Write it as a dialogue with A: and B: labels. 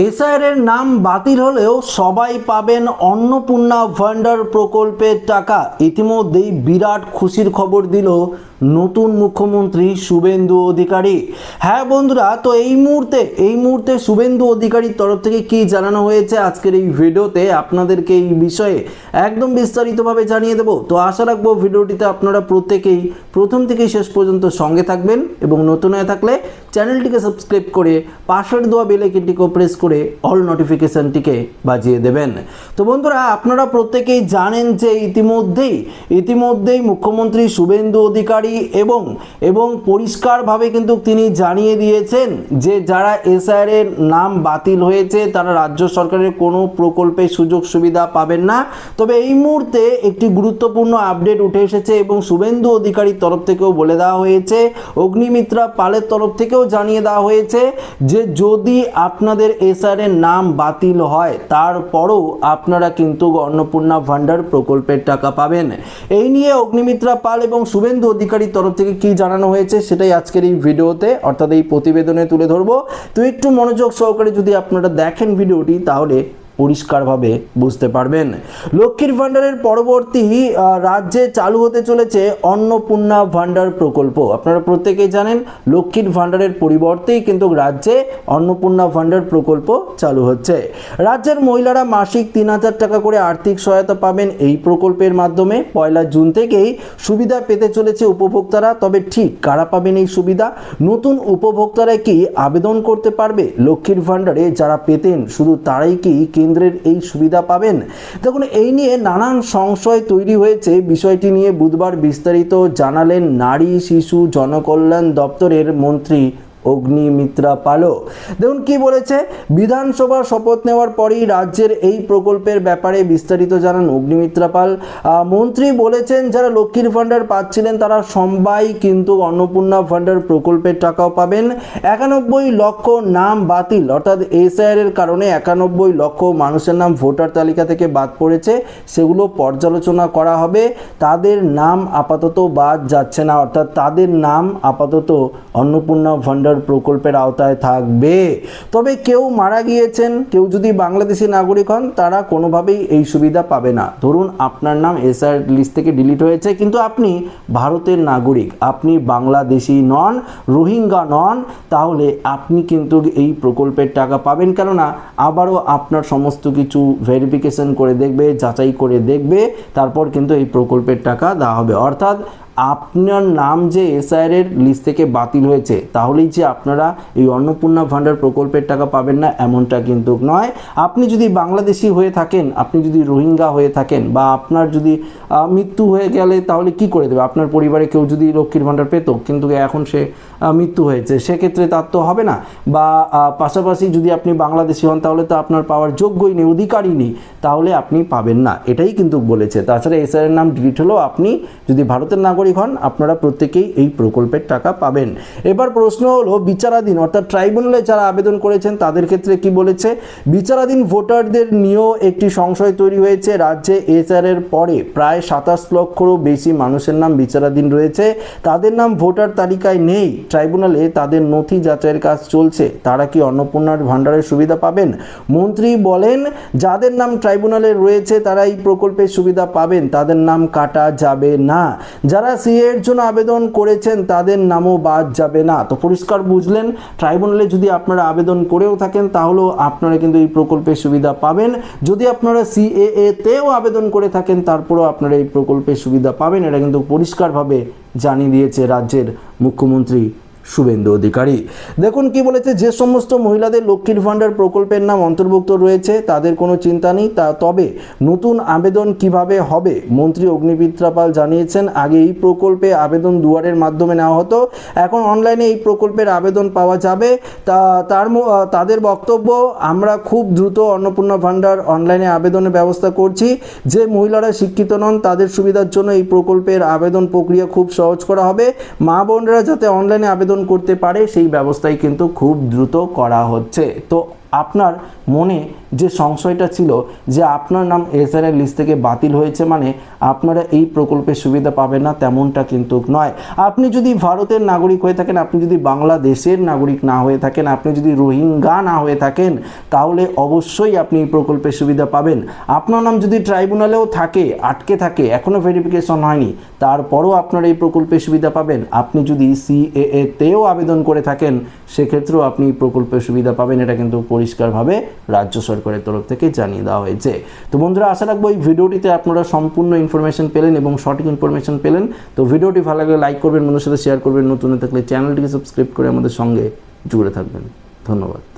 A: SIR নাম বাতিল হলেও সবাই পাবেন অন্নপূর্ণা ভান্ডার প্রকল্পের টাকা। ইতিমধ্যেই বিরাট খুশির খবর দিল নতুন মুখ্যমন্ত্রী শুভেন্দু অধিকারী। হ্যাঁ বন্ধুরা, তো এই মুহূর্তে শুভেন্দু অধিকারীর তরফ থেকে কি জানানো হয়েছে আজকের এই ভিডিওতে আপনাদেরকে এই বিষয়ে একদম বিস্তারিতভাবে জানিয়ে দেব। তো আশা রাখবো ভিডিওটিতে আপনারা প্রত্যেকেই প্রথম থেকে শেষ পর্যন্ত সঙ্গে থাকবেন এবং নতুন হয়ে থাকলে চ্যানেলটিকে সাবস্ক্রাইব করে পাশের দেওয়া বেল আইকনটিকে প্রেস করে অল নোটিফিকেশনটিকে বাজিয়ে দেবেন। তো বন্ধুরা, আপনারা প্রত্যেকেই জানেন যে ইতিমধ্যেই মুখ্যমন্ত্রী শুভেন্দু অধিকারী এবং পরিষ্কারভাবে কিন্তু তিনি জানিয়ে দিয়েছেন যে যারা এসআইআর এর নাম বাতিল হয়েছে তারা রাজ্য সরকারের কোনো প্রকল্পে সুযোগ সুবিধা পাবেন না। তবে এই মুহূর্তে একটি গুরুত্বপূর্ণ আপডেট উঠে এসেছে এবং শুভেন্দু অধিকারীর তরফ থেকেও বলে দেওয়া হয়েছে, অগ্নিমিত্রা পালের তরফ থেকেও জানিয়ে দেওয়া হয়েছে যে যদি আপনাদের এসআইআর এর নাম বাতিল হয় তারপরও আপনারা কিন্তু অন্নপূর্ণা ভান্ডার প্রকল্পের টাকা পাবেন। এই নিয়ে অগ্নিমিত্রা পাল এবং শুভেন্দু অধিকারীর তরফ থেকে কি জানানো হয়েছে সেটাই আজকের এই ভিডিওতে অর্থাৎ এই প্রতিবেদনে তুলে ধরবো। তো একটু মনোযোগ সহকারে যদি আপনারা দেখেন ভিডিওটি তাহলে পরিষ্কারভাবে বুঝতে পারবেন। লক্ষ্মীর ভান্ডারের পরবর্তী রাজ্যে চালু হতে চলেছে অন্নপূর্ণা ভান্ডার প্রকল্প। আপনারা প্রত্যেকেই জানেন লক্ষ্মীর ভান্ডারের পরিবর্তেই কিন্তু রাজ্যে অন্নপূর্ণা ভান্ডার প্রকল্প চালু হচ্ছে। রাজ্যের মহিলারা মাসিক ৩,০০০ টাকা করে আর্থিক সহায়তা পাবেন এই প্রকল্পের মাধ্যমে। ১ জুন থেকেই সুবিধা পেতে চলেছে উপভোক্তারা। তবে ঠিক কারা পাবেন এই সুবিধা? নতুন উপভোক্তারা কি আবেদন করতে পারবে লক্ষ্মীর ভান্ডারে? যারা পেতেন শুধু তারাই কি কেন্দ্রের এই সুবিধা পাবেন? দেখুন, এই নিয়ে নানান সংশয় তৈরি হয়েছে। বিষয়টি নিয়ে বুধবার বিস্তারিত জানালেন নারী শিশু জনকল্যাণ দপ্তরের মন্ত্রী অগ্নিমিত্রা পালও। দেখুন কি বলেছে, বিধানসভার শপথ নেওয়ার পরই রাজ্যের এই প্রকল্পের ব্যাপারে বিস্তারিত জানান অগ্নিমিত্রা পাল। মন্ত্রী বলেছেন যারা লক্ষ্মীর ভান্ডার পাচ্ছিলেন তারা সবাই কিন্তু অন্নপূর্ণা ভান্ডার প্রকল্পের টাকাও পাবেন। ৯১ লক্ষ নাম বাতিল অর্থাৎ এসআইআর এর কারণে ৯১ লক্ষ মানুষের নাম ভোটার তালিকা থেকে বাদ পড়েছে, সেগুলো পর্যালোচনা করা হবে। তাদের নাম আপাতত বাদ যাচ্ছে না, অর্থাৎ তাদের নাম আপাতত অন্নপূর্ণা ভান্ডার প্রকল্পের আওতায় থাকবে। তবে কেউ মারা গিয়েছেন, কেউ যদি বাংলাদেশি নাগরিক হন তারা কোনোভাবেই এই সুবিধা পাবে না। ধরুন আপনার নাম এসআইআর লিস্ট থেকে ডিলিট হয়েছে কিন্তু আপনি ভারতের নাগরিক, আপনি বাংলাদেশি নন, রোহিঙ্গা নন, তাহলে আপনি কিন্তু এই প্রকল্পের টাকা পাবেন। কেননা আবারও আপনার সমস্ত কিছু ভেরিফিকেশন করে দেখবে, যাচাই করে দেখবে, তারপর কিন্তু এই প্রকল্পের টাকা দেওয়া হবে। অর্থাৎ আপনার নাম যে এসআইআর এর লিস্ট থেকে বাতিল হয়েছে তাহলেই যে আপনারা এই অন্নপূর্ণা ভান্ডার প্রকল্পের টাকা পাবেন না এমনটা কিন্তু নয়। আপনি যদি বাংলাদেশি হয়ে থাকেন, আপনি যদি রোহিঙ্গা হয়ে থাকেন বা আপনার যদি মৃত্যু হয়ে গেলে তাহলে কি করে দেবে? আপনার পরিবারে কেউ যদি লক্ষ্মীর ভান্ডার পেত কিন্তু এখন সে মৃত্যু হয়েছে, সেক্ষেত্রে তার তো হবে না। বা পাশাপাশি যদি আপনি বাংলাদেশি হন তাহলে তো আপনার পাওয়ার যোগ্যই নেই, অধিকারই নেই, তাহলে আপনি পাবেন না, এটাই কিন্তু বলেছে। তাছাড়া এসআইআর নাম ডিলিট হলেও আপনি যদি ভারতের নাগরিক হন আপনারা প্রত্যেকেই এই প্রকল্পের টাকা পাবেন। এবার প্রশ্ন হলো বিচারাধীন অর্থাৎ ট্রাইব্যুনালে যারা আবেদন করেছেন তাদের ক্ষেত্রে কি বলেছে? বিচারাধীন ভোটারদের নিয়েও একটি সংশয় তৈরি হয়েছে। রাজ্যে এসআইআর এর পরে প্রায় ২৭ লক্ষেরও বেশি মানুষের নাম বিচারাধীন রয়েছে, তাদের নাম ভোটার তালিকায় নেই। ট্রাইব্যুনালে তাদের নথি যাচাইয়ের কাজ চলছে, তারা কি অন্নপূর্ণার ভান্ডারের সুবিধা পাবেন? মন্ত্রী বলেন যাদের নাম ট্রাইব্যুনালে রয়েছে তারা এই প্রকল্পের সুবিধা পাবেন, তাদের নাম কাটা যাবে না। যারা সিএ এর জন্য আবেদন করেছেন তাদের নামও বাদ যাবে না। তো পরিষ্কার বুঝলেন, ট্রাইব্যুনালে যদি আপনারা আবেদন করেও থাকেন তাহলেও আপনারা কিন্তু এই প্রকল্পের সুবিধা পাবেন। যদি আপনারা সিএএ তেও আবেদন করে থাকেন তারপরেও আপনারা এই প্রকল্পের সুবিধা পাবেন। এটা কিন্তু পরিষ্কারভাবে জানিয়ে দিয়েছে রাজ্যের মুখ্যমন্ত্রী শুভেন্দু অধিকারী। দেখুন কি বলেছে, যে সমস্ত মহিলাদের লক্ষ্মীর ভান্ডার প্রকল্পের নাম অন্তর্ভুক্ত রয়েছে তাদের কোনো চিন্তা নেই। তবে নতুন আবেদন কিভাবে হবে? মন্ত্রী অগ্নিমিত্রা পাল জানিয়েছেন আগে এই প্রকল্পে আবেদন দুয়ারের মাধ্যমে নেওয়া হতো, এখন অনলাইনে এই প্রকল্পের আবেদন পাওয়া যাবে। তাদের বক্তব্য, আমরা খুব দ্রুত অন্নপূর্ণা ভান্ডার অনলাইনে আবেদনের ব্যবস্থা করছি। যে মহিলারা শিক্ষিত নন তাদের সুবিধার জন্য এই প্রকল্পের আবেদন প্রক্রিয়া খুব সহজ করা হবে। মা বোনরা যাতে অনলাইনে আবেদন করতে পারে সেই ব্যবস্থাই কিন্তু খুব দ্রুত করা হচ্ছে। তো আপনার মনে যে সংশয়টা ছিল যে আপনার নাম এসআরএর লিস্ট থেকে বাতিল হয়েছে মানে আপনারা এই প্রকল্পের সুবিধা পাবেন না, তেমনটা কিন্তু নয়। আপনি যদি ভারতের নাগরিক হয়ে থাকেন, আপনি যদি বাংলাদেশের নাগরিক না হয়ে থাকেন, আপনি যদি রোহিঙ্গা না হয়ে থাকেন, তাহলে অবশ্যই আপনি এই প্রকল্পের সুবিধা পাবেন। আপনার নাম যদি ট্রাইব্যুনালেও থাকে, আটকে থাকে, এখনও ভেরিফিকেশন হয়নি, তারপরও আপনারা এই প্রকল্পের সুবিধা পাবেন। আপনি যদি সিএএ তেও আবেদন করে থাকেন, সেক্ষেত্রেও আপনি এই প্রকল্পের সুবিধা পাবেন। এটা কিন্তু পরিষ্কারভাবে রাজ্য সরকারের তরফ থেকে জানিয়ে দেওয়া হয়েছে। তো বন্ধুরা, আশা রাখবো এই ভিডিওটিতে আপনারা সম্পূর্ণ ইনফরমেশন পেলেন এবং সঠিক ইনফরমেশন পেলেন। তো ভিডিওটি ভালো লাগলে লাইক করবেন, বন্ধুদের সাথে শেয়ার করবেন, নতুন থাকলে চ্যানেলটিকে সাবস্ক্রাইব করে আমাদের সঙ্গে জুড়ে থাকবেন। ধন্যবাদ।